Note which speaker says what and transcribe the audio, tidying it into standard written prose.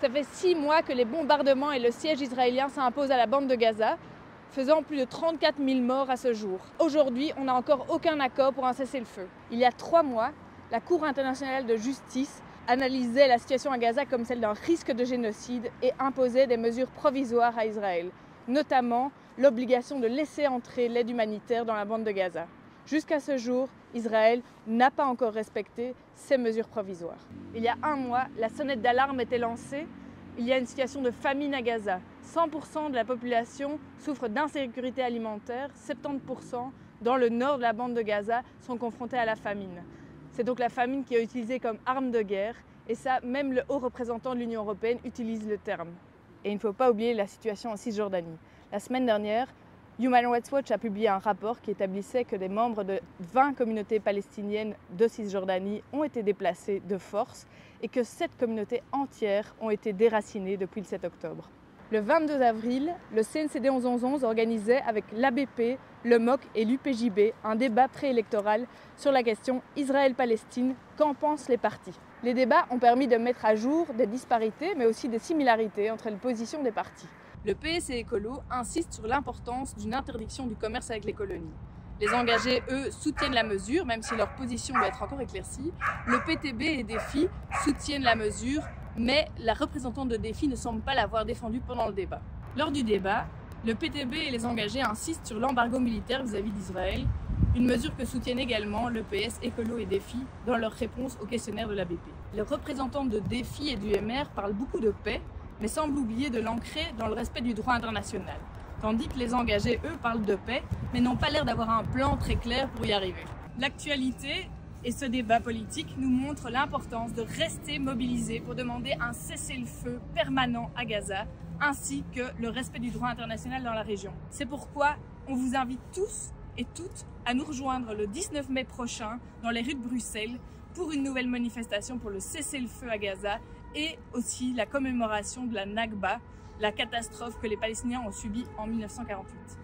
Speaker 1: Ça fait 6 mois que les bombardements et le siège israélien s'imposent à la bande de Gaza, faisant plus de 34 000 morts à ce jour. Aujourd'hui, on n'a encore aucun accord pour un cessez-le-feu. Il y a 3 mois, la Cour internationale de justice analysait la situation à Gaza comme celle d'un risque de génocide et imposait des mesures provisoires à Israël, notamment l'obligation de laisser entrer l'aide humanitaire dans la bande de Gaza. Jusqu'à ce jour, Israël n'a pas encore respecté ces mesures provisoires. Il y a 1 mois, la sonnette d'alarme était lancée. Il y a une situation de famine à Gaza. 100% de la population souffre d'insécurité alimentaire. 70% dans le nord de la bande de Gaza sont confrontés à la famine. C'est donc la famine qui est utilisée comme arme de guerre. Et ça, même le haut représentant de l'Union européenne utilise le terme. Et il ne faut pas oublier la situation en Cisjordanie. La semaine dernière, Human Rights Watch a publié un rapport qui établissait que des membres de 20 communautés palestiniennes de Cisjordanie ont été déplacés de force et que 7 communautés entières ont été déracinées depuis le 7 octobre. Le 22 avril, le CNCD 11-11-11 organisait avec l'ABP, le MOC et l'UPJB un débat préélectoral sur la question Israël-Palestine, qu'en pensent les partis. Les débats ont permis de mettre à jour des disparités mais aussi des similarités entre les positions des partis. Le PS et Écolo insistent sur l'importance d'une interdiction du commerce avec les colonies. Les engagés, eux, soutiennent la mesure, même si leur position doit être encore éclaircie. Le PTB et Défi soutiennent la mesure, mais la représentante de Défi ne semble pas l'avoir défendue pendant le débat. Lors du débat, le PTB et les engagés insistent sur l'embargo militaire vis-à-vis d'Israël, une mesure que soutiennent également le PS, Écolo et Défi dans leur réponse au questionnaire de l'ABP. Les représentants de Défi et du MR parlent beaucoup de paix, mais semblent oublier de l'ancrer dans le respect du droit international. Tandis que les engagés, eux, parlent de paix, mais n'ont pas l'air d'avoir un plan très clair pour y arriver. L'actualité et ce débat politique nous montrent l'importance de rester mobilisés pour demander un cessez-le-feu permanent à Gaza, ainsi que le respect du droit international dans la région. C'est pourquoi on vous invite tous et toutes à nous rejoindre le 19 mai prochain dans les rues de Bruxelles pour une nouvelle manifestation pour le cessez-le-feu à Gaza et aussi la commémoration de la Nakba, la catastrophe que les Palestiniens ont subie en 1948.